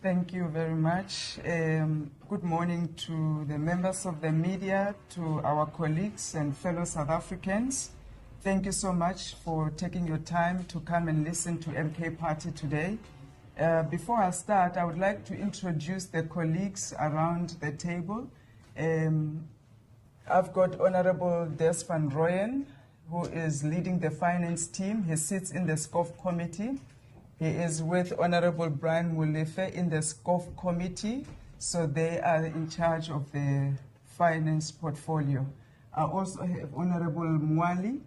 Thank you very much. Good morning to the members of the media, to our colleagues and fellow South Africans. Thank you so much for taking your time to come and listen to MK Party today. Before I start, I would like to introduce the colleagues around the table. I've got Honorable Des van Rooyen, who is leading the finance team. He sits in the SCOF committee. He is with Honorable Brian Molefe in the SCOF committee, so they are in charge of the finance portfolio. I also have Honorable Mwali.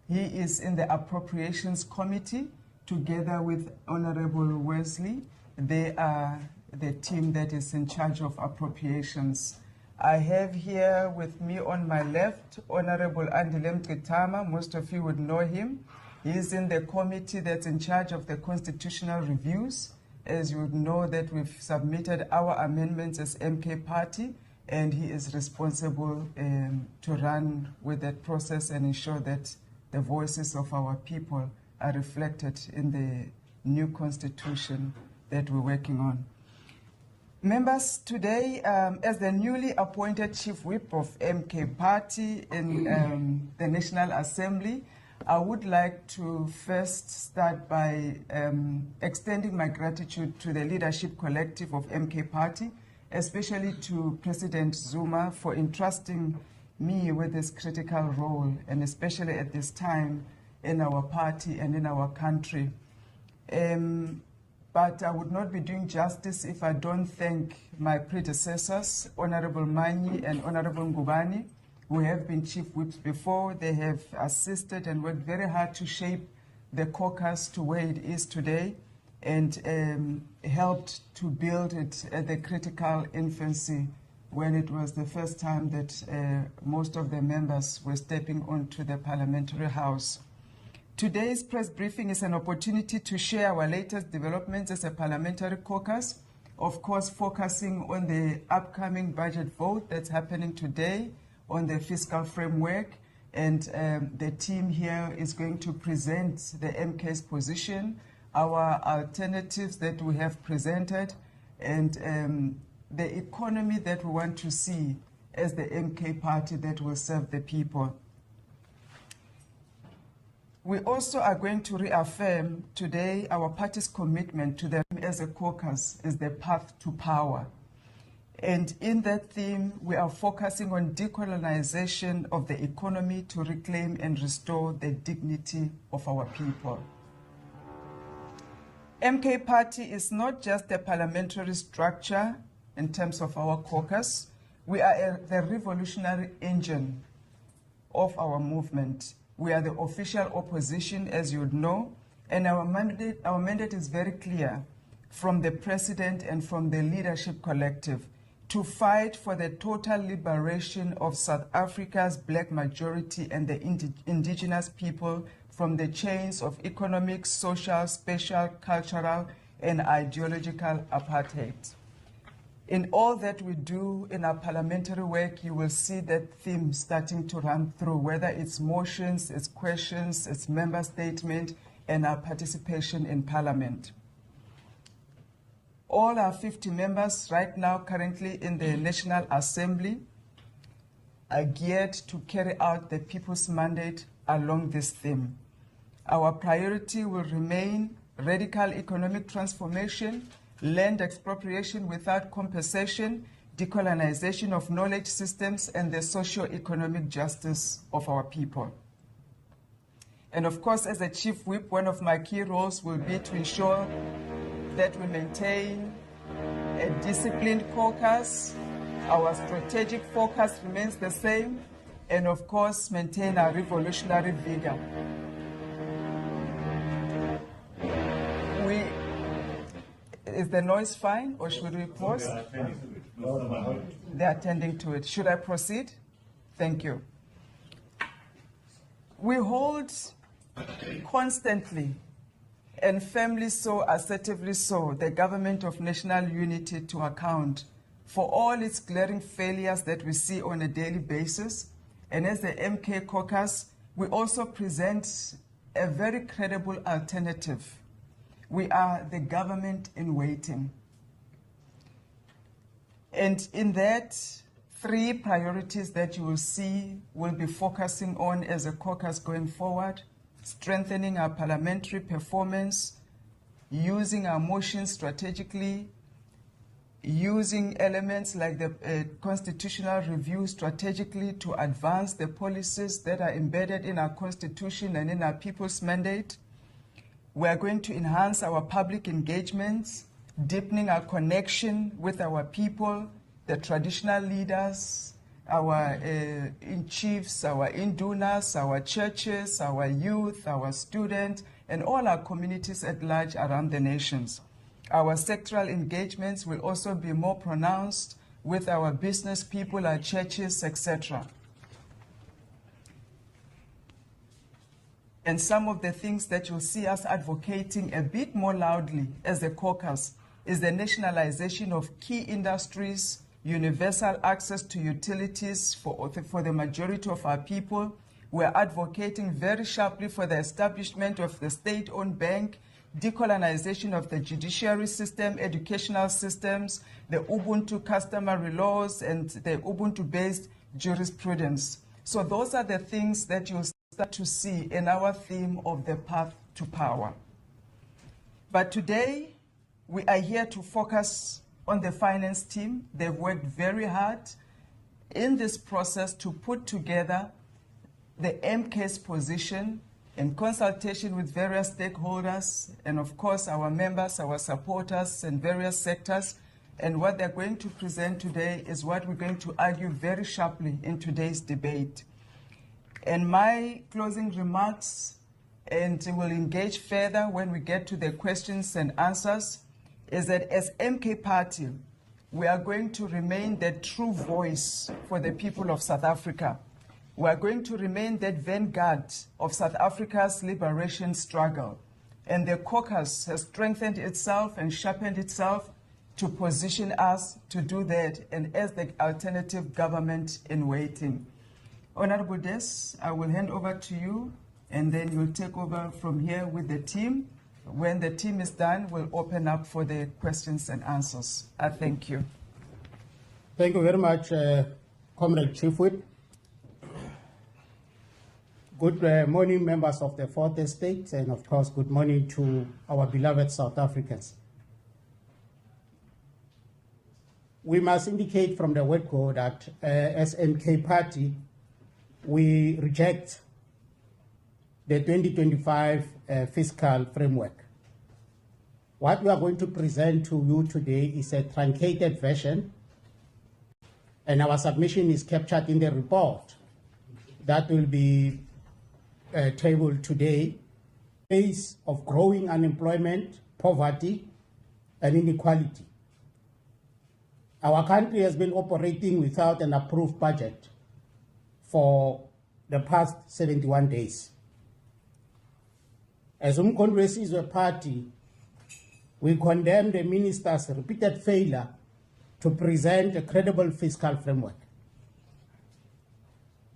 He is in the appropriations committee together with Honorable Wesley. They are the team that is in charge of appropriations. I have here with me on my left, Honorable Andile Mkitama. Most of you would know him. He is in the committee that's in charge of the constitutional reviews. As you would know that we've submitted our amendments as MK Party, and he is responsible to run with that process and ensure that the voices of our people are reflected in the new constitution that we're working on. Members, today, as the newly appointed Chief Whip of MK Party in the National Assembly, I would like to first start by extending my gratitude to the leadership collective of MK Party, especially to President Zuma for entrusting me with this critical role, and especially at this time in our party and in our country. But I would not be doing justice if I don't thank my predecessors, Honorable Manyi and Honorable Ngubane, who have been chief whips before. They have assisted and worked very hard to shape the caucus to where it is today, and helped to build it at the critical infancy when it was the first time that most of the members were stepping onto the parliamentary house. Today's press briefing is an opportunity to share our latest developments as a parliamentary caucus, of course focusing on the upcoming budget vote that's happening today, on the fiscal framework, and the team here is going to present the MK's position, our alternatives that we have presented, and the economy that we want to see as the MK Party that will serve the people. We also are going to reaffirm today our party's commitment to them as a caucus as the path to power. And in that theme, we are focusing on decolonization of the economy to reclaim and restore the dignity of our people. MK Party is not just a parliamentary structure in terms of our caucus. We are the revolutionary engine of our movement. We are the official opposition, as you would know, and our mandate is very clear from the president and from the leadership collective to fight for the total liberation of South Africa's black majority and the indigenous people from the chains of economic, social, spatial, cultural, and ideological apartheid. In all that we do in our parliamentary work, you will see that theme starting to run through, whether it's motions, it's questions, it's member statement, and our participation in parliament. All our 50 members right now currently in the National Assembly are geared to carry out the people's mandate along this theme. Our priority will remain radical economic transformation, land expropriation without compensation, decolonization of knowledge systems, and the socio-economic justice of our people. And of course, as a chief whip, one of my key roles will be to ensure that we maintain a disciplined caucus, our strategic focus remains the same, and of course, maintain our revolutionary vigor. Is the noise fine, or should we pause? They're attending to it. Should I proceed? Thank you. We hold constantly and firmly so, assertively so, the government of national unity to account for all its glaring failures that we see on a daily basis. And as the MK caucus, we also present a very credible alternative. We are the government in waiting. And in that, 3 priorities that you will see will be focusing on as a caucus going forward: strengthening our parliamentary performance, using our motions strategically, using elements like the constitutional review strategically to advance the policies that are embedded in our constitution and in our people's mandate. We are going to enhance our public engagements, deepening our connection with our people, the traditional leaders, our in-chiefs, our indunas, our churches, our youth, our students, and all our communities at large around the nations. Our sectoral engagements will also be more pronounced with our business people, our churches, etc. And some of the things that you'll see us advocating a bit more loudly as a caucus is the nationalization of key industries, universal access to utilities for the majority of our people. We're advocating very sharply for the establishment of the state-owned bank, decolonization of the judiciary system, educational systems, the Ubuntu customary laws, and the Ubuntu-based jurisprudence. So those are the things that you'll start to see in our theme of the path to power. But today, we are here to focus on the finance team. They've worked very hard in this process to put together the MK's position in consultation with various stakeholders and, of course, our members, our supporters, and various sectors. And what they're going to present today is what we're going to argue very sharply in today's debate. And my closing remarks, and we'll engage further when we get to the questions and answers, is that as MK Party, we are going to remain the true voice for the people of South Africa. We are going to remain that vanguard of South Africa's liberation struggle. And the caucus has strengthened itself and sharpened itself to position us to do that and as the alternative government in waiting. Honorable Des, I will hand over to you, and then you'll take over from here with the team. When the team is done, we'll open up for the questions and answers. I thank you. Thank you very much, Comrade Chief Whip. Good morning, members of the Fourth Estate, and of course, good morning to our beloved South Africans. We must indicate from the word-go that as MK Party, we reject the 2025 fiscal framework. What we are going to present to you today is a truncated version, and our submission is captured in the report that will be tabled today. Face of growing unemployment, poverty, and inequality. Our country has been operating without an approved budget for the past 71 days. As Umkhonto Wesizwe Party, we condemn the minister's repeated failure to present a credible fiscal framework.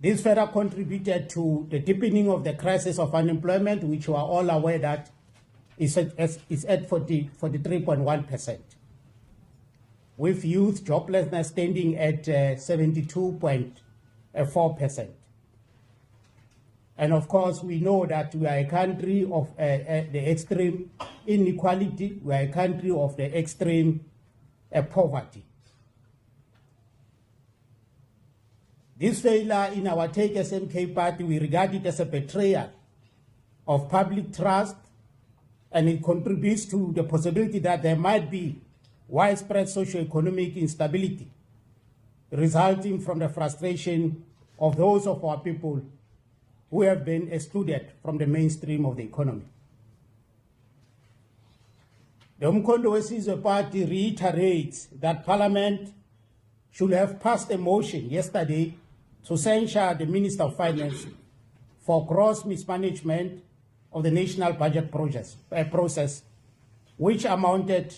This further contributed to the deepening of the crisis of unemployment, which we are all aware that is at 43.1%, with youth joblessness standing at 72.4%. And of course, we know that we are a country of the extreme inequality. We are a country of the extreme poverty. This failure in our take as MK Party, we regard it as a betrayal of public trust, and it contributes to the possibility that there might be widespread socio-economic instability resulting from the frustration of those of our people who have been excluded from the mainstream of the economy. The Umkhonto Wesizwe Party reiterates that Parliament should have passed a motion yesterday to censure the Minister of Finance for gross mismanagement of the national budget process, which amounted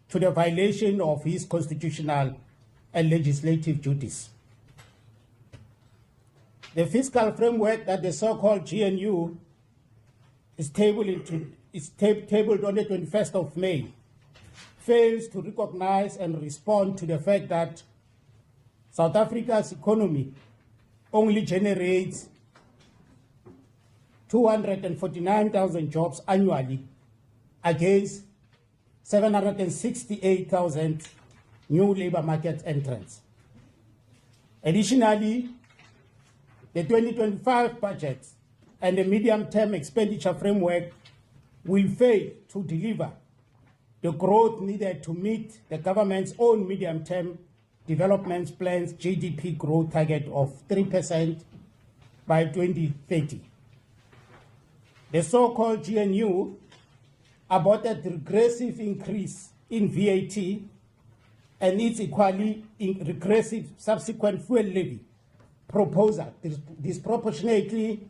to the violation of his constitutional and legislative duties. The fiscal framework that the so-called GNU is tabled on the 21st of May fails to recognize and respond to the fact that South Africa's economy only generates 249,000 jobs annually against 768,000 new labor market entrants. Additionally, the 2025 budget and the medium-term expenditure framework will fail to deliver the growth needed to meet the government's own medium-term development plan's GDP growth target of 3% by 2030. The so-called GNU aborted the regressive increase in VAT and its equally regressive subsequent fuel levy proposal disproportionately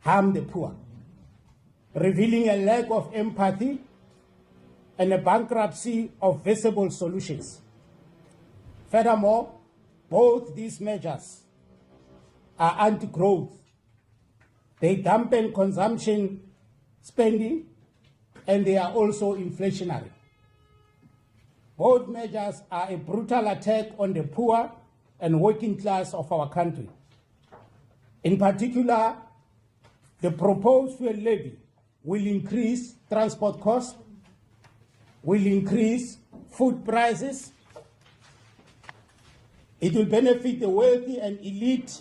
harm the poor, revealing a lack of empathy and a bankruptcy of visible solutions. Furthermore, both these measures are anti-growth. They dampen consumption spending, and they are also inflationary. Both measures are a brutal attack on the poor and working class of our country. In particular, the proposed fuel levy will increase transport costs, will increase food prices. It will benefit the wealthy and elite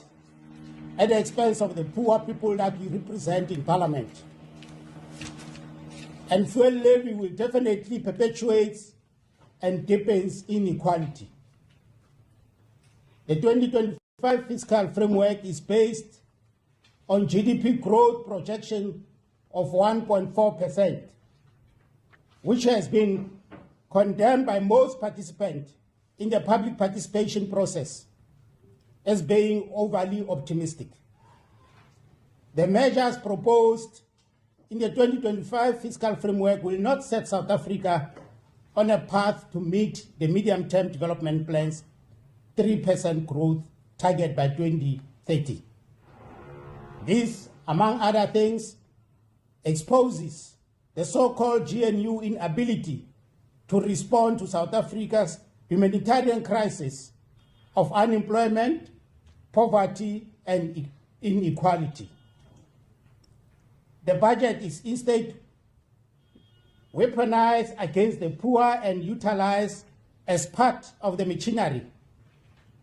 at the expense of the poor people that we represent in Parliament. And fuel levy will definitely perpetuate and deepens inequality. The 2025 fiscal framework is based on GDP growth projection of 1.4%, which has been condemned by most participants in the public participation process as being overly optimistic. The measures proposed in the 2025 fiscal framework will not set South Africa on a path to meet the medium-term development plan's 3% growth target by 2030. This, among other things, exposes the so-called GNU inability to respond to South Africa's humanitarian crisis of unemployment, poverty, and inequality. The budget is instead weaponized against the poor and utilized as part of the machinery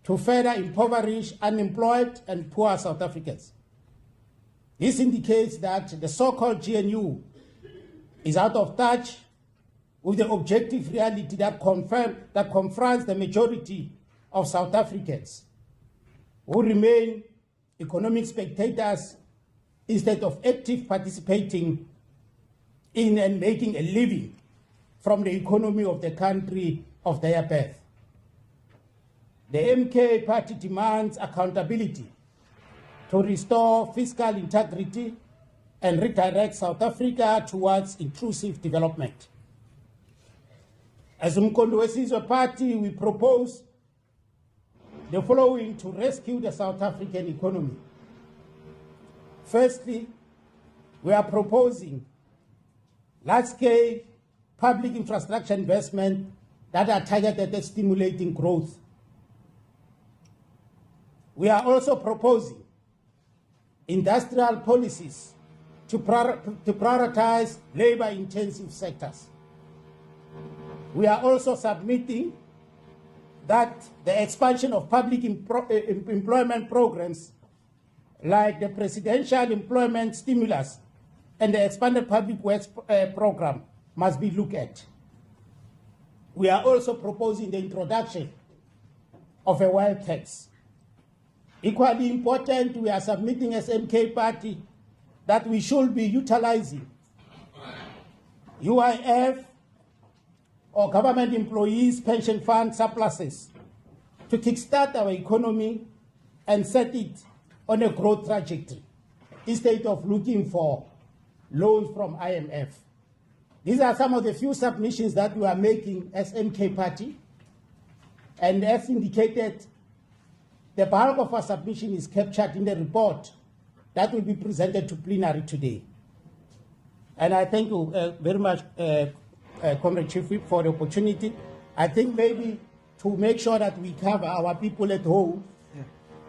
to further impoverish unemployed and poor South Africans. This indicates that the so-called GNU is out of touch with the objective reality that confronts the majority of South Africans who remain economic spectators instead of active participating in and making a living from the economy of the country of their birth. The MK party demands accountability to restore fiscal integrity and redirect South Africa towards inclusive development. As Umkhonto weSizwe Party, we propose the following to rescue the South African economy. Firstly, we are proposing large-scale public infrastructure investment that are targeted at stimulating growth. We are also proposing industrial policies to prioritize labor-intensive sectors. We are also submitting that the expansion of public employment programs like the Presidential Employment Stimulus and the Expanded Public Works Program must be looked at. We are also proposing the introduction of a wealth tax. Equally important, we are submitting as MK Party that we should be utilizing UIF or government employees' pension fund surpluses to kickstart our economy and set it on a growth trajectory instead of looking for loans from IMF. These are some of the few submissions that we are making as MK Party, and as indicated, the bulk of our submission is captured in the report that will be presented to plenary today. And I thank you very much, Comrade Chief Whip, for the opportunity. I think maybe to make sure that we cover our people at home,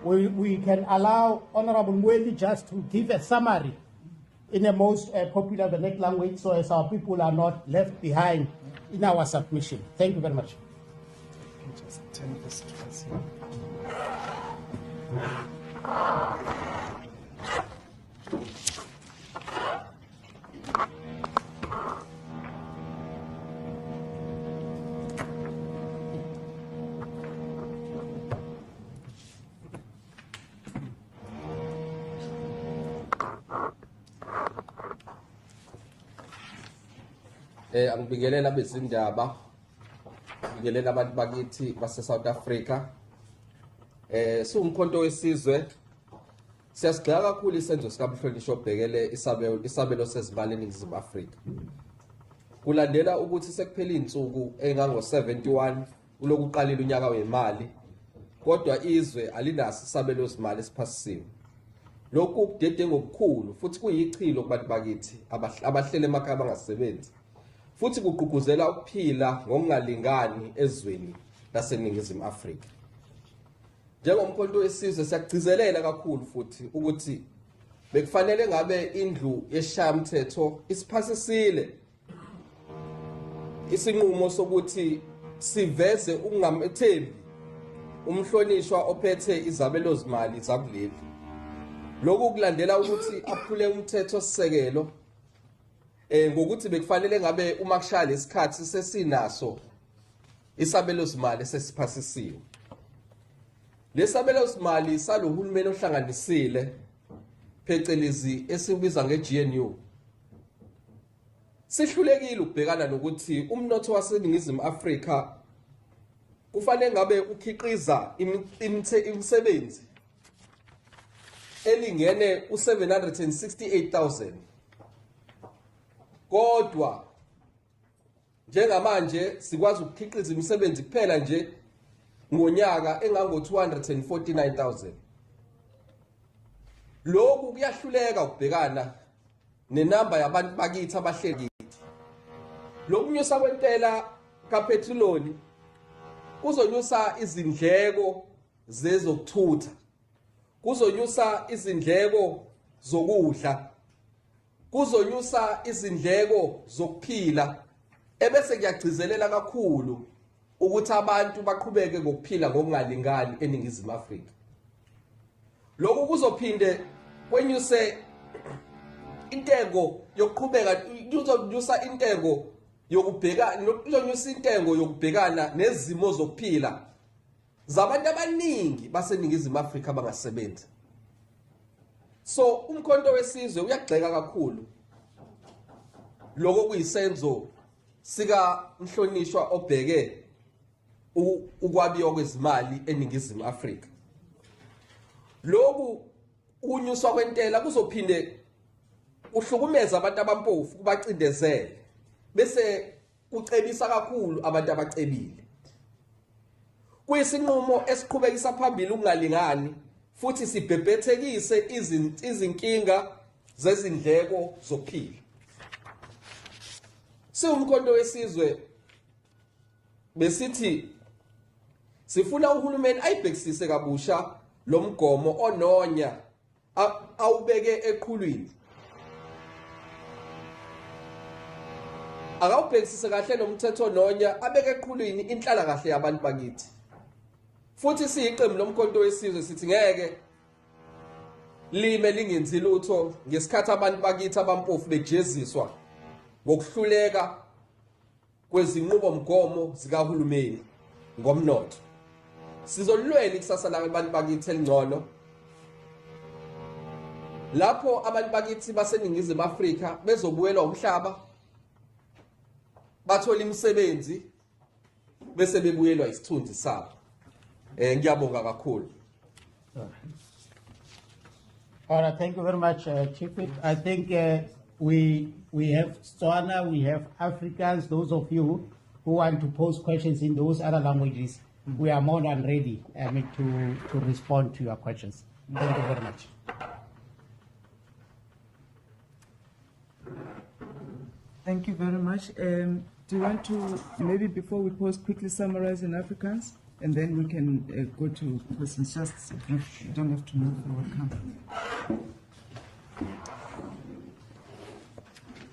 we can allow Honorable Mweli just to give a summary in the most popular Vernac language, so as our people are not left behind in our submission. Thank you very much. Just turn this towards here. Angibingelela bezindaba, ngibingelela abantu bakithi base South Africa. Siwumkhonto wesizwe, siyasigxeka kakhulu isenzo sikaMhlonishwa obhekele isabelo sezimali eNingizimu Afrika. Kulandela ukuthi sekuphela izinsuku engango-71 ulokuqalile unyaka wemali, kodwa izwe alinaso isabelo semali esiphasisiwe. Lokhu kudedengu obukhulu futhi kuyichilo kubantu bakithi abahlele emakhaya abangasebenzi. Futhi kugqugquzela ukuphila ngokungalingani ezweni laseNingizimu Afrika. Njengomkhonto wesizwe siyagcizelela kakhulu futhi ukuthi bekufanele ngabe indlu yesishayamthetho isiphasisile isinqumo sokuthi siveze ukungamethembi umhlonishwa ophethe izabelo zimali zakuleli. Lokhu kulandela ukuthi aphule umthetho sisekelo ngokuthi bekufanele ngabe uma kushaya lesikhathi sesinaso isabelo zimali sesiphasisiwe. Lesabelo zimali salohulumeni ohlanganisile phecelezi esibiza ngeGNU sihlulekile ukubhekana nokuthi umnotho waseNingizimu Afrika kufanele ngabe ukhiqiza imisebenzi elingene u768,000. Kodwa njengamanje sikwazi ukukhiqiza imisebenzi kuphela nje ngonyaka engango-249,000. Lokhu kuyahluleka ukubhekana nenamba yabantu bakithi abahleli. Lokunyusa kwentela kaphethiloni kuzonyusa izindleko zezokuthutha, kuzonyusa izindleko zokudla, kuzonyusa izindleko zokuphila, ebese kuyagcizelela kakhulu ukuthi abantu baqhubeke ngokuphila ngokungalingani eNingizimu Afrika. Lokhu kuzophinde kwenyuse intengo yokuqhubeka, kuzonyusa intengo yokubhekana nezimo zokuphila zabantu abaningi baseNingizimu Afrika abangasebenzi. So umkhonto wesizwe uyagxeka kakhulu lokho kuyisenzo sika Mhlonishwa obheke ukwabiwa kwezimali eNingizimu Afrika. Lokhu unyuswa kwentela kuzophinde uhlukumeza abantu abampofu kubacindezele bese kucebisa kakhulu abantu abacebile. Kuyisinqumo esiqhubekisa phambili ukungalingani futhi sibhebhethekise izinkinga zezindleko zokuphila. Siwumkhonto wesizwe besithi sifuna uhulumeni ayibhekisise kabusha lo mgomo ononya awubeke eqhulwini. Akawubhekisise kahle nomthetho ononya abeke eqhulwini inhlala kahle yabantu bakithi. Futhi siyiqembu lomkhonto wesizwe sithi ngeke lime lingenzi lutho ngesikhathi abantu bakithi abampofu bejeziswa ngokuhluleka kwezinqubomgomo zikahulumeni ngomnotho. Sizolwela ikusasa labantu bakithi elingcono lapho abantu bakithi baseNingizimu Afrika bezobuyelwa umhlaba, bathola imisebenzi bese bebuyelwa isithunzi sabo. Ngiyabonga kakhulu. All right, thank you very much, Chief Whip. I think we have Tswana, we have Africans, those of you who want to pose questions in those other languages. We are more than ready to respond to your questions. Thank you very much. Thank you very much. Do you want to, maybe before we pause, quickly summarize in Afrikaans? And then we can go to questions. Just, you don't have to move, you will come.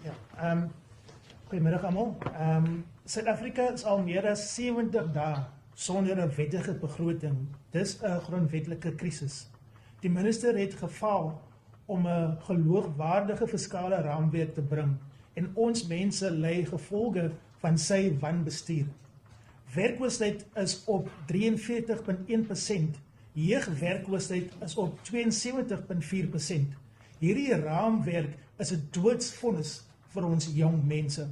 Ja, goedemiddag allemaal. Suid-Afrika is al meer dan 70 dae sonder 'n wettige begroting. Dis 'n grondwetlike krisis. Die minister het gefaal om 'n geloofwaardige fiskale raamwerk te bring en ons mense ly gevolge van sy wanbestuur. Werkloosheid is op 43,1%, jeugwerkloosheid is op 72,4%. Hierdie raamwerk is 'n doodsvonnis vir ons jong mense.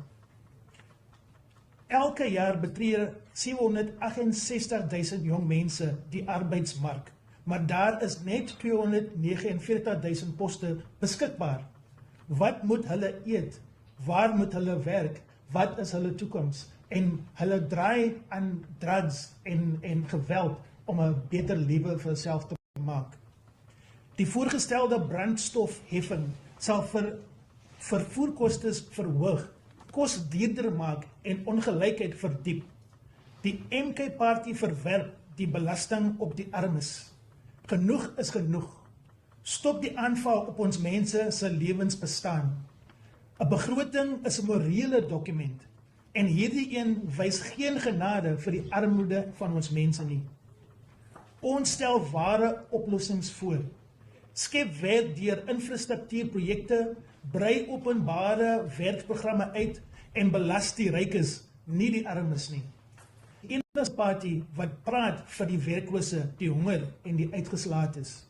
Elke jaar betree 768,000 jong mense die arbeidsmark, maar daar is net 249,000 poste beskikbaar. Wat moet hulle eet? Waar moet hulle werk? Wat is hulle toekoms? En hulle draai aan drugs en geweld om 'n beter lewe vir hulself te maak. Die voorgestelde brandstofheffing sal vervoerkostes verhoog, kos duurder maak en ongelykheid verdiep. Die MK-party verwerp die belasting op die armes. Genoeg is genoeg. Stop die aanval op ons mense se lewensbestaan. 'n Begroting is 'n morele dokument en hierdie een wys geen genade vir die armoede van ons mense nie. Ons stel ware oplossings voor. Skep werk deur infrastruktuurprojekte, brei openbare werkprogramme uit en belas die rykes, nie die armes nie. Die enigste party wat praat vir die werklose, die honger en die uitgeslaates.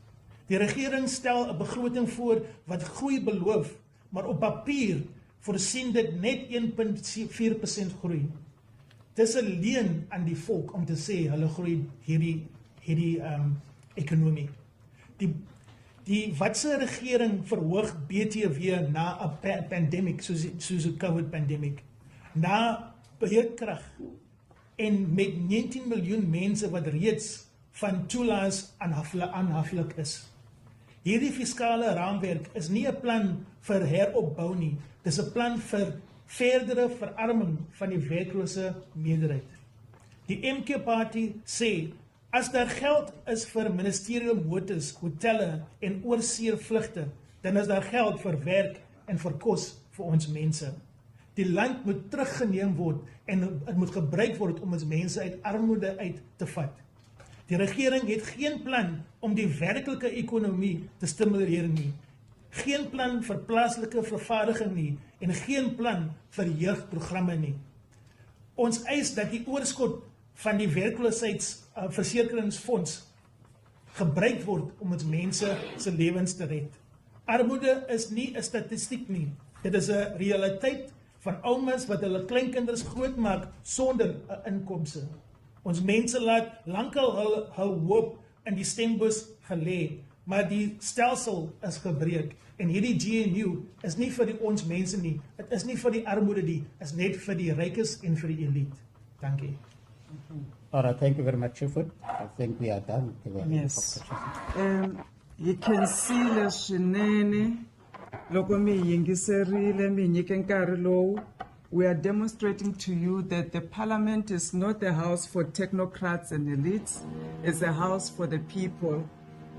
Die regering stel 'n begroting voor wat groei beloof, maar op papier voorsien dit net 1,4% groei. Dis 'n leuen aan die volk om te sê hulle groei hierdie ekonomie. Die watse regering verhoog BTW na 'n pandemic soos 'n COVID pandemic, na beheerkrag en met 19 miljoen mense wat reeds van toelaas aanhaflik is. Hierdie fiskale raamwerk is nie 'n plan vir heropbou nie, dis 'n plan vir verdere verarming van die werklose meerderheid. Die MK-party sê, as daar geld is vir ministeriële motors, hotelle en oorsee vlugte, dan is daar geld vir werk en vir kos vir ons mense. Die land moet teruggeneem word en dit moet gebruik word om ons mense uit armoede uit te vat. Die regering het geen plan om die werklike ekonomie te stimuleer nie. Geen plan vir plaaslike vervaardiging nie en geen plan vir jeugprogramme nie. Ons eis dat die oorskot van die werkloosheidsversekeringsfonds gebruik word om ons mense se lewens te red. Armoede is nie 'n statistiek nie. Dit is 'n realiteit van oumas wat hulle kleinkinders grootmaak sonder 'n inkomste. Ons mense laat lankal hul hoop in die stembus gelê, maar die stelsel is gebreek en hierdie GNU is nie vir ons mense nie. Dit is nie vir die armoede nie, is net vir die rykes en vir die elite. Dankie. All right, thank you very much, Chief. I think we are done. Yes. You can see leswinene loko mi yingiserile mi nyike nkarhi lowu. We are demonstrating to you that the parliament is not a house for technocrats and elites. It's a house for the people.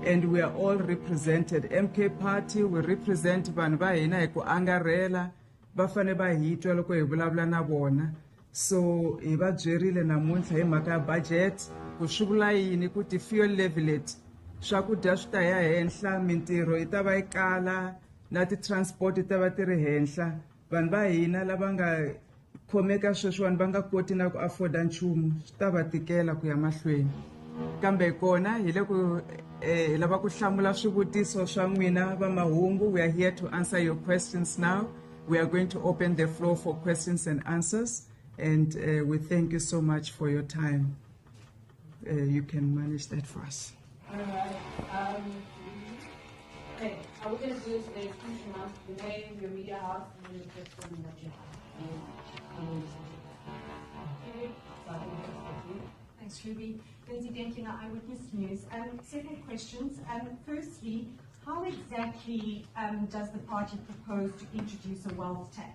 And we are all represented. MK Party, we represent vanhu va hina hi ku angarhela, va fane va hi twa loko hi vulavula na vona. So hi va byerile namuntlha hi mhaka ya budget, ku swi vula yini ku ti-fuel levelet, swakudya swi ta ya henhla, mintirho yi ta va yi kala, na ti-transport yi ta va ti ri henhla. Vanhu va hina lava nga khomeka sweswiwani va nga koti na ku afforda nchumu, swi ta va tikela ku ya mahlweni. Kambe kona hi le ku lava ku hlamula swivutiso swa n'wina va mahungu. We are here to answer your questions now. We are going to open the floor for questions and answers, and we thank you so much for your time. You can manage that for us. All right. Okay, are we going to do today? Please announce the name, your media house, and the question that you have. Thanks, Ruby. Lindsay Denkina, Eyewitness News. Several questions. Firstly, how exactly does the party propose to introduce a wealth tax?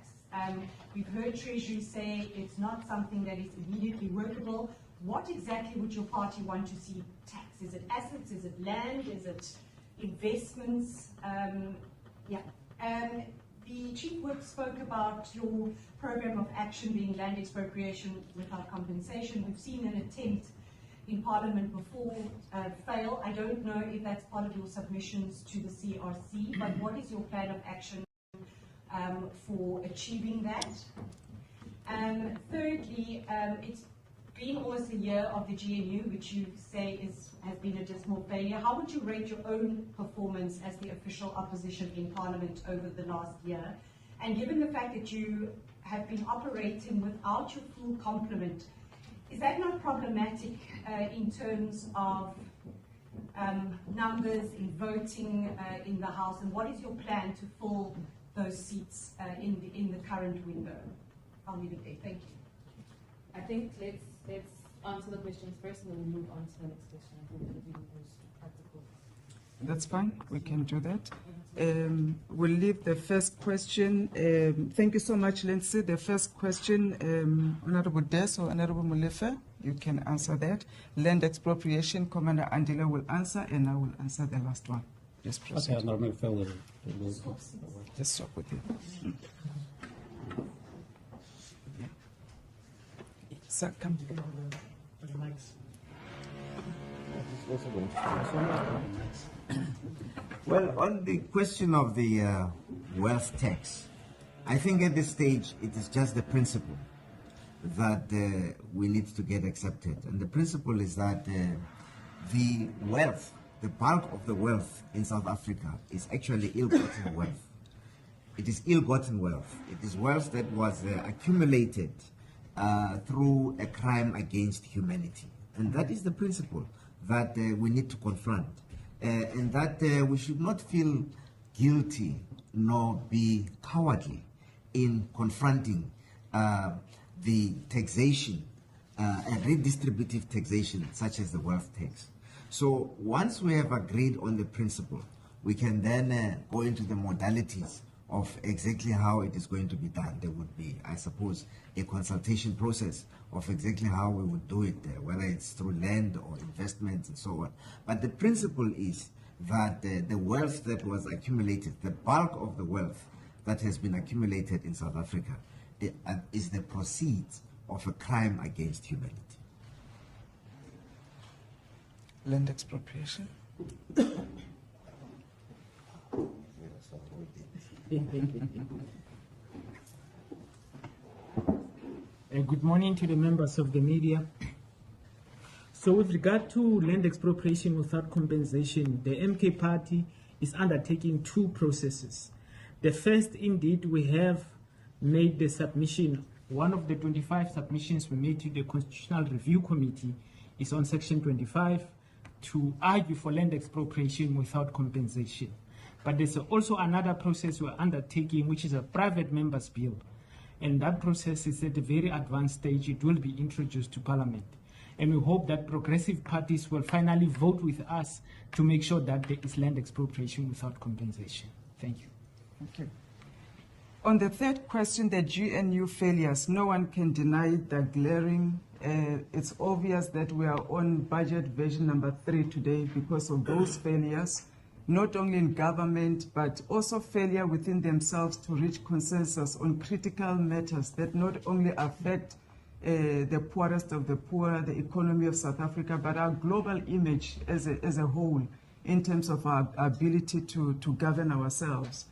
We've heard Treasury say it's not something that is immediately workable. What exactly would your party want to see taxed? Is it assets? Is it land? Is it investments? The Chief Whip spoke about your program of action being land expropriation without compensation. We've seen an attempt in Parliament before fail. I don't know if that's part of your submissions to the CRC, but what is your plan of action for achieving that? Thirdly, it's been almost a year of the GNU, which you say has been a dismal failure. How would you rate your own performance as the official opposition in Parliament over the last year? And given the fact that you have been operating without your full complement, is that not problematic in terms of numbers in voting in the House? And what is your plan to fill those seats in the current window? I'll leave it there. Thank you. I think let's answer the questions first and then we'll move on to the next question. I think it'll be the most practical. That's fine, we can do that. We'll leave the first question. Thank you so much, Lindsay. The first question, Honorable Des or Honorable Molefe, you can answer that. Land expropriation, Commander Andile will answer, and I will answer the last one. Yes, proceed. Okay, Honorable Fellow. Let's stop with you. Sir, come. Well, on the question of the wealth tax, I think at this stage it is just the principle that we need to get accepted. And the principle is that the wealth, the bulk of the wealth in South Africa is actually ill-gotten wealth. It is ill-gotten wealth. It is wealth that was accumulated through a crime against humanity. And that is the principle that we need to confront. And that we should not feel guilty nor be cowardly in confronting the taxation, a redistributive taxation such as the wealth tax. So once we have agreed on the principle, we can then go into the modalities of exactly how it is going to be done. There would be, I suppose, a consultation process of exactly how we would do it, whether it's through land or investments and so on. But the principle is that the wealth that was accumulated, the bulk of the wealth that has been accumulated in South Africa is the proceeds of a crime against humanity. Land expropriation. Good morning to the members of the media. So with regard to land expropriation without compensation, the MK party is undertaking two processes. The first, indeed, we have made the submission. One of the 25 submissions we made to the Constitutional Review Committee is on Section 25 to argue for land expropriation without compensation. But there's also another process we're undertaking, which is a private members bill. And that process is at a very advanced stage. It will be introduced to Parliament. And we hope that progressive parties will finally vote with us to make sure that there is land expropriation without compensation. Thank you. Thank you. On the third question, the GNU failures, no one can deny the glaring. It's obvious that we are on budget version number 3 today because of those failures, not only in government, but also failure within themselves to reach consensus on critical matters that not only affect the poorest of the poor, the economy of South Africa, but our global image as a whole in terms of our ability to govern ourselves.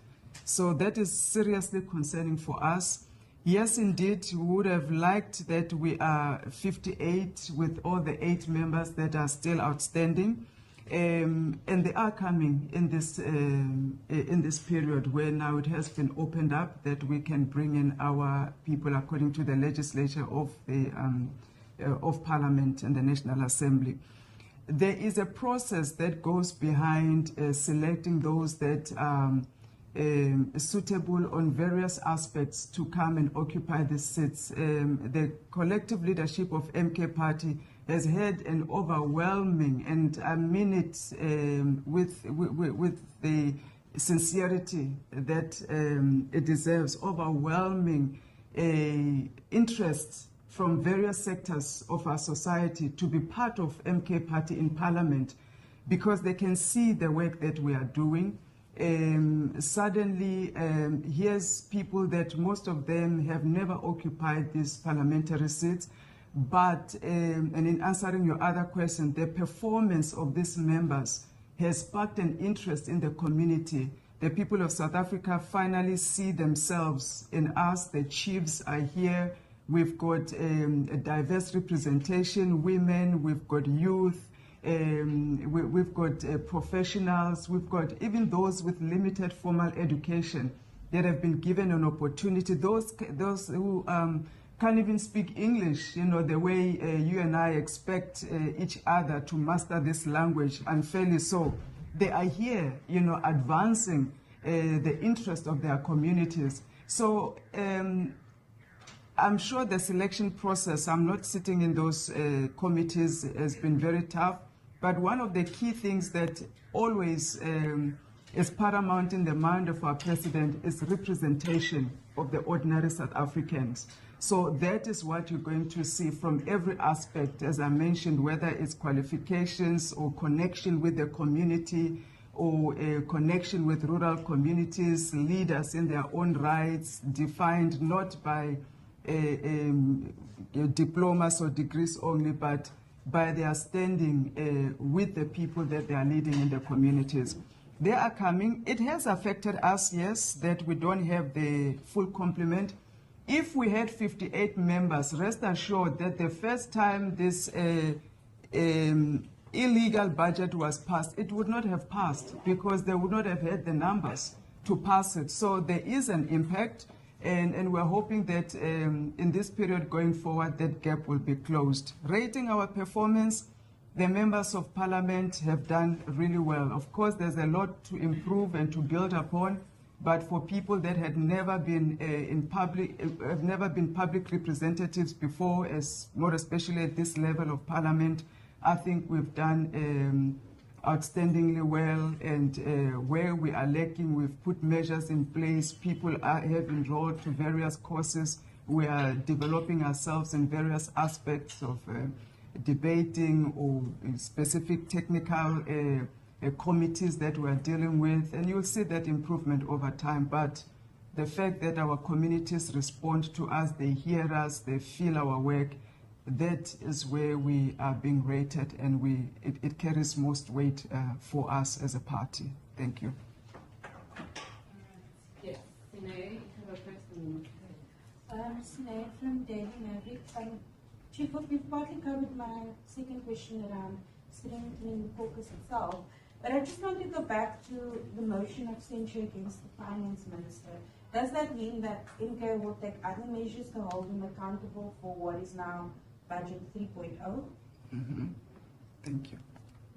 So that is seriously concerning for us. Yes, indeed, we would have liked that we are 58 with all the 8 members that are still outstanding. And they are coming in this period where now it has been opened up that we can bring in our people according to the legislature of Parliament and the National Assembly. There is a process that goes behind selecting those that are suitable on various aspects to come and occupy the seats. The collective leadership of MK Party has had an overwhelming, and I mean it with the sincerity that it deserves, overwhelming interest from various sectors of our society to be part of MK Party in Parliament, because they can see the work that we are doing. Suddenly, here's people that most of them have never occupied these parliamentary seats, but, and in answering your other question, the performance of these members has sparked an interest in the community. The people of South Africa finally see themselves in us. The chiefs are here. We've got a diverse representation, women, we've got youth, we've got professionals, we've got even those with limited formal education that have been given an opportunity. Those who can't even speak English, you know, the way you and I expect each other to master this language, unfairly so. They are here, you know, advancing the interest of their communities. So I'm sure the selection process, I'm not sitting in those committees, has been very tough. But one of the key things that always is paramount in the mind of our president is representation of the ordinary South Africans. So that is what you're going to see from every aspect, as I mentioned, whether it's qualifications or connection with the community or a connection with rural communities, leaders in their own rights, defined not by diplomas or degrees only, but by their standing with the people that they are leading in the communities. They are coming. It has affected us, yes, that we don't have the full complement. If we had 58 members, rest assured that the first time this illegal budget was passed, it would not have passed because they would not have had the numbers to pass it. So there is an impact, and we're hoping that in this period going forward, that gap will be closed. Rating our performance, the members of parliament have done really well. Of course, there's a lot to improve and to build upon. But for people that had never been have never been public representatives before, as more especially at this level of parliament, I think we've done outstandingly well. And where we are lacking, we've put measures in place. People have enrolled to various courses. We are developing ourselves in various aspects of debating or specific technical committees that we're dealing with, and you'll see that improvement over time. But the fact that our communities respond to us, they hear us, they feel our work, that is where we are being rated, and it carries most weight for us as a party. Thank you. Yes, Sinead, you have a question. Sinead from Daily Maverick. Chief, we've partly covered my second question around strengthening the caucus itself. But I just want to go back to the motion of censure against the finance minister. Does that mean that MK will take other measures to hold him accountable for what is now budget 3.0? Mm-hmm. Thank you.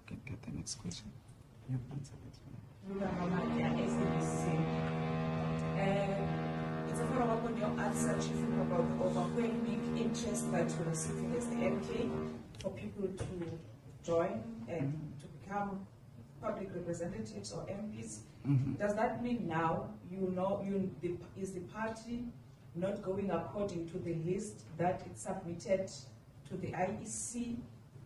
Okay, get the next question. You answer it. It's a follow-up on your answer, Chief, about the overwhelming interest that you're receiving as the MK for people to join and to become public representatives or MPs. Mm-hmm. Does that mean now is the party not going according to the list that it submitted to the IEC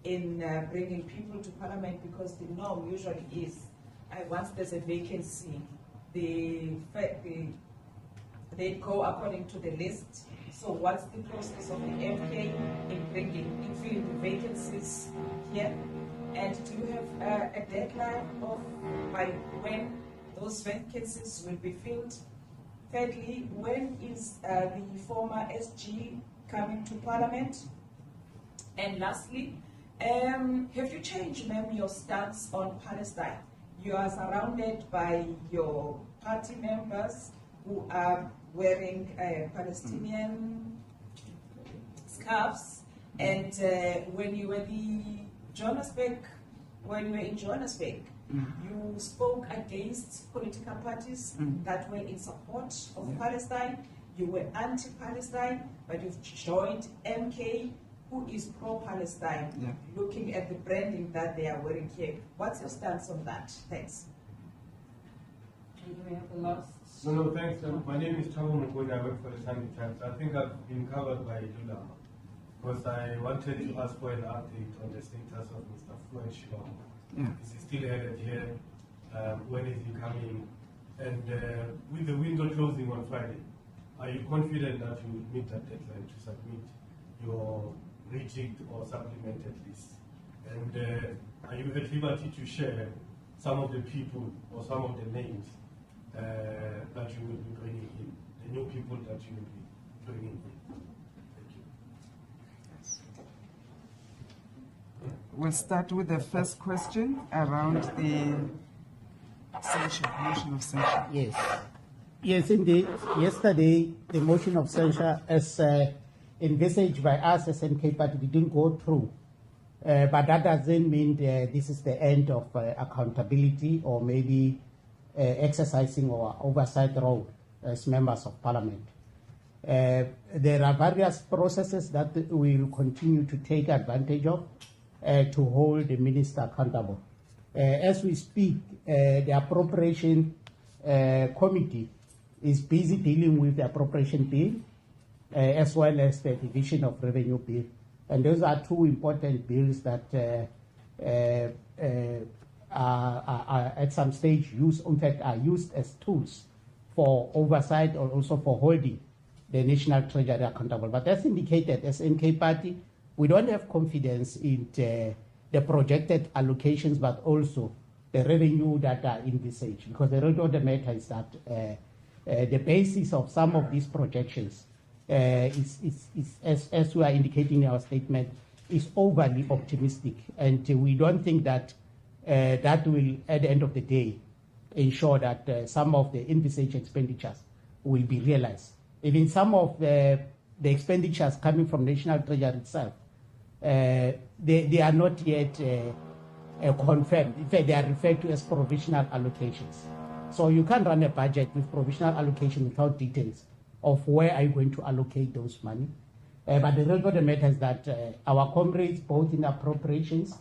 in bringing people to parliament? Because the norm usually is once there's a vacancy, they go according to the list. So what's the process of the MK in filling the vacancies here? And do you have a deadline of by when those vacancies will be filled? Thirdly, when is the former SG coming to Parliament? And lastly, have you changed, ma'am, your stance on Palestine? You are surrounded by your party members who are wearing Palestinian scarves, and when you were in Johannesburg, you spoke against political parties that were in support of Palestine. You were anti-Palestine, but you've joined MK, who is pro-Palestine, looking at the branding that they are wearing here. What's your stance on that? Thanks. Do we have the last? No, thanks. My name is Thabo Mokoni. I work for the Sunday Times. I think I've been covered by Guluva because I wanted to ask for an update on the status of Mr. Fuenshilo. Yeah. Is he still headed here? When is he coming? And with the window closing on Friday, are you confident that you will meet that deadline to submit your rejigged or supplemented list? And are you at liberty to share some of the people or some of the names that you will be bringing in, the new people that you will be bringing in? Thank you. We'll start with the first question around the censure, motion of censure. Yes. Yes, indeed. Yesterday, the motion of censure, as envisaged by us as NK Party, didn't go through. But that doesn't mean this is the end of accountability or maybe exercising our oversight role as members of parliament. There are various processes that we will continue to take advantage of to hold the minister accountable. As we speak, the appropriation committee is busy dealing with the appropriation bill as well as the division of revenue bill. And those are two important bills that are at some stage used, in fact, are used as tools for oversight or also for holding the National Treasury accountable. But as indicated, as NK Party, we don't have confidence in the projected allocations, but also the revenue that are envisaged. Because the reality of the matter is that the basis of some of these projections is, as we are indicating in our statement, is overly optimistic. And we don't think that that will, at the end of the day, ensure that some of the envisaged expenditures will be realized. Even some of the expenditures coming from National Treasury itself, they are not yet confirmed. In fact, they are referred to as provisional allocations. So you can't run a budget with provisional allocation without details of where are you going to allocate those money. But the result of the matter is that our comrades, both in appropriations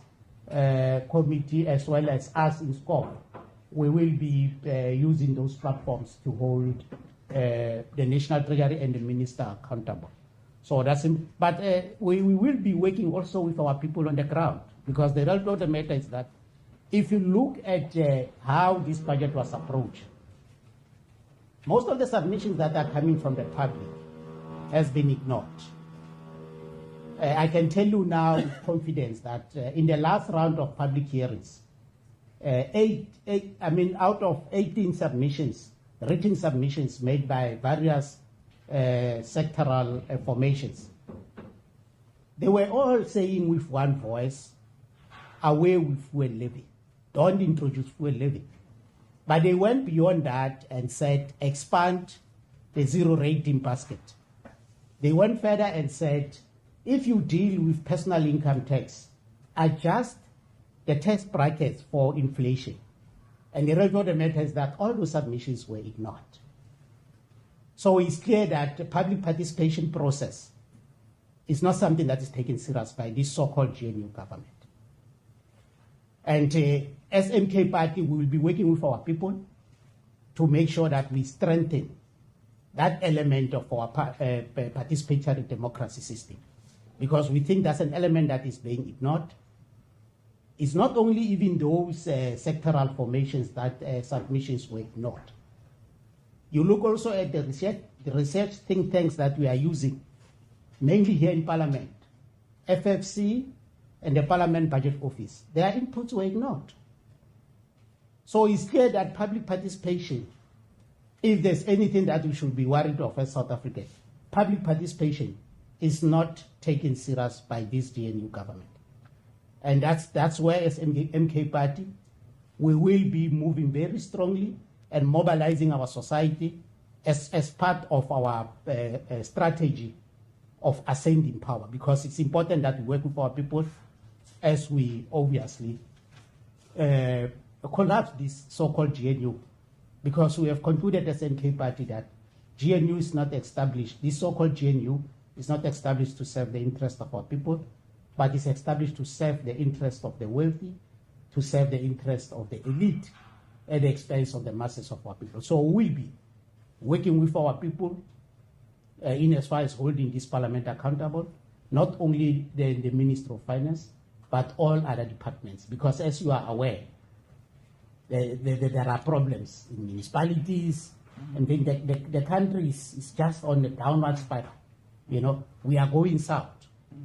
committee as well as us in SCOP, we will be using those platforms to hold the National Treasury and the minister accountable. So that's but we will be working also with our people on the ground, because the result of the matter is that if you look at how this budget was approached, most of the submissions that are coming from the public has been ignored. I can tell you now with confidence that in the last round of public hearings, out of 18 submissions, written submissions made by various sectoral formations, they were all saying with one voice, away with fuel levy, don't introduce fuel levy. But they went beyond that and said, expand the zero rating basket. They went further and said, if you deal with personal income tax, adjust the tax brackets for inflation. And the result of the matter is that all those submissions were ignored. So it's clear that the public participation process is not something that is taken serious by this so-called GNU government. And as MK Party, we will be working with our people to make sure that we strengthen that element of our participatory democracy system, because we think that's an element that is being ignored. It's not only even those sectoral formations that submissions were ignored. You look also at the research think tanks that we are using, mainly here in Parliament, FFC and the Parliament Budget Office. Their inputs were ignored. So it's clear that public participation, if there's anything that we should be worried of as South Africa, public participation is not taken serious by this GNU government. And that's where as MK Party, we will be moving very strongly and mobilizing our society as part of our strategy of ascending power, because it's important that we work with our people as we obviously collapse this so-called GNU, because we have concluded as NK Party that GNU is not established, this so-called GNU is not established to serve the interest of our people, but is established to serve the interest of the wealthy, to serve the interest of the elite, at the expense of the masses of our people. So we'll be working with our people in as far as holding this parliament accountable, not only the Minister of Finance, but all other departments. Because as you are aware, there are problems in municipalities, and then the country is just on the downward spiral. You know, we are going south.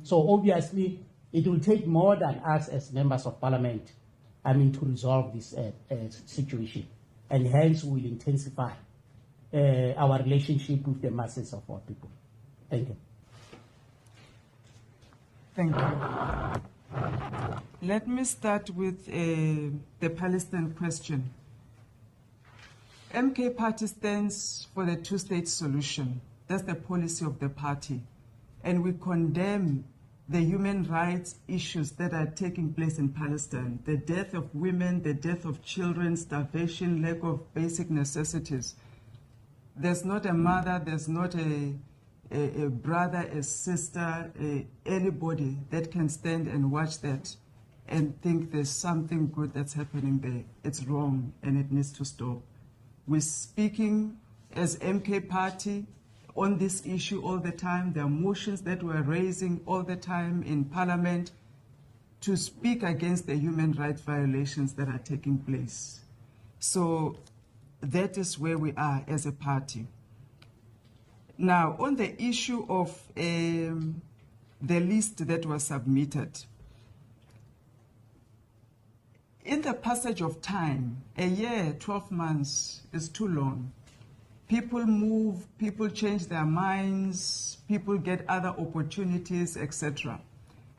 So obviously, it will take more than us as members of parliament, to resolve this situation. And hence, we will intensify our relationship with the masses of our people. Thank you. Thank you. Let me start with the Palestine question. MK Party stands for the two-state solution. That's the policy of the party. And we condemn the human rights issues that are taking place in Palestine. The death of women, the death of children, starvation, lack of basic necessities. There's not a mother, there's not a brother, a sister, anybody that can stand and watch that and think there's something good that's happening there. It's wrong and it needs to stop. We're speaking as MK Party on this issue all the time. There are motions that we're raising all the time in Parliament to speak against the human rights violations that are taking place. So that is where we are as a party. Now, on the issue of the list that was submitted, in the passage of time, a year, 12 months is too long. People move, people change their minds, people get other opportunities, etc.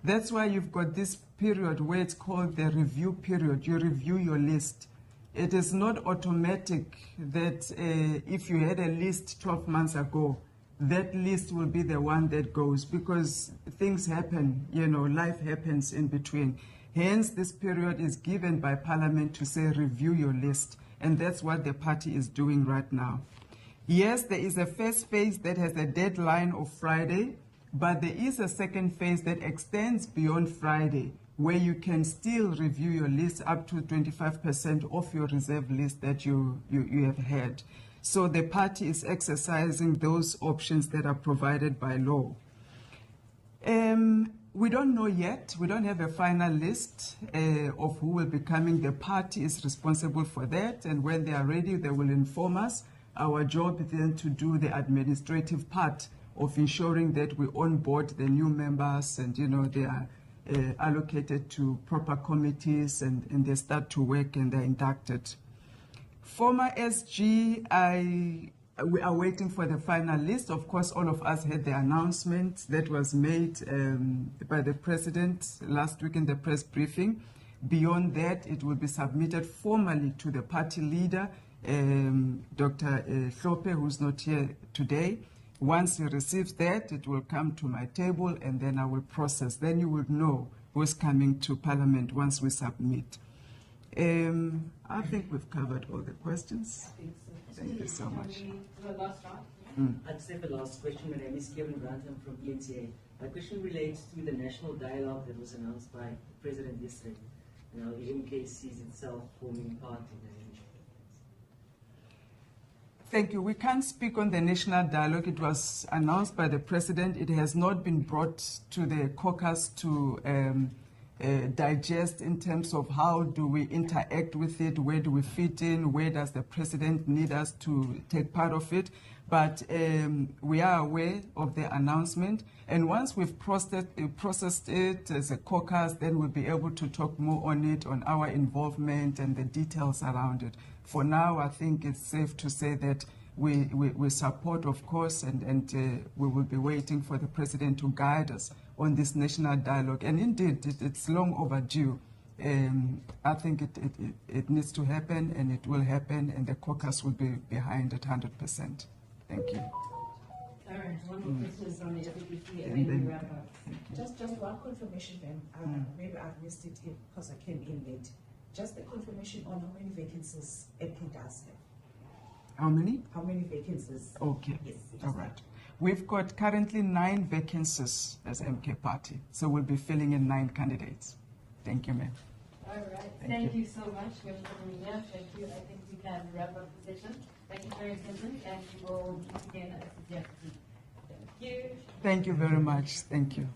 That's why you've got this period where it's called the review period. You review your list. It is not automatic that if you had a list 12 months ago, that list will be the one that goes, because things happen, life happens in between. Hence, this period is given by Parliament to say review your list, and that's what the party is doing right now. Yes, there is a first phase that has a deadline of Friday, but there is a second phase that extends beyond Friday, where you can still review your list up to 25% of your reserve list that you have had. So the party is exercising those options that are provided by law. We don't know yet. We don't have a final list of who will be coming. The party is responsible for that, and when they are ready, they will inform us. Our job is then to do the administrative part of ensuring that we onboard the new members, and they are allocated to proper committees, and they start to work and they're inducted. Former SG, we are waiting for the final list. Of course, all of us had the announcement that was made by the president last week in the press briefing. Beyond that, it will be submitted formally to the party leader, Dr. Hlope, who's not here today. Once he receives that, it will come to my table, and then I will process. Then you will know who's coming to Parliament once we submit. I think we've covered all the questions. I think so. Thank you so much. The last round. I'd say the last question. My name is Kevin Grantham from ENCA. My question relates to the national dialogue that was announced by the President yesterday. Now the MK sees itself forming part of the Thank you. We can't speak on the national dialogue. It was announced by the President. It has not been brought to the caucus to digest in terms of how do we interact with it, where do we fit in, where does the President need us to take part of it. But we are aware of the announcement, and once we've processed it as a caucus, then we'll be able to talk more on it, on our involvement and the details around it. For now, I think it's safe to say that we support, of course, and we will be waiting for the President to guide us on this national dialogue. And indeed, it's long overdue. I think it needs to happen, and it will happen, and the caucus will be behind it 100%. Thank you. All right, one more question from the FDP, and then we wrap up. Just one confirmation, then. Maybe I've missed it because I came in late. Just the confirmation on how many vacancies MP does have. How many? How many vacancies? Okay. Yes. All right. We've got currently 9 vacancies as MK Party, so we'll be filling in 9 candidates. Thank you, ma'am. All right. Thank you so much, Mr. Mia. Thank you. I think we can wrap up the session. Thank you for your attendance, and we will meet again at the DFC. Thank you. Thank you very much. Thank you.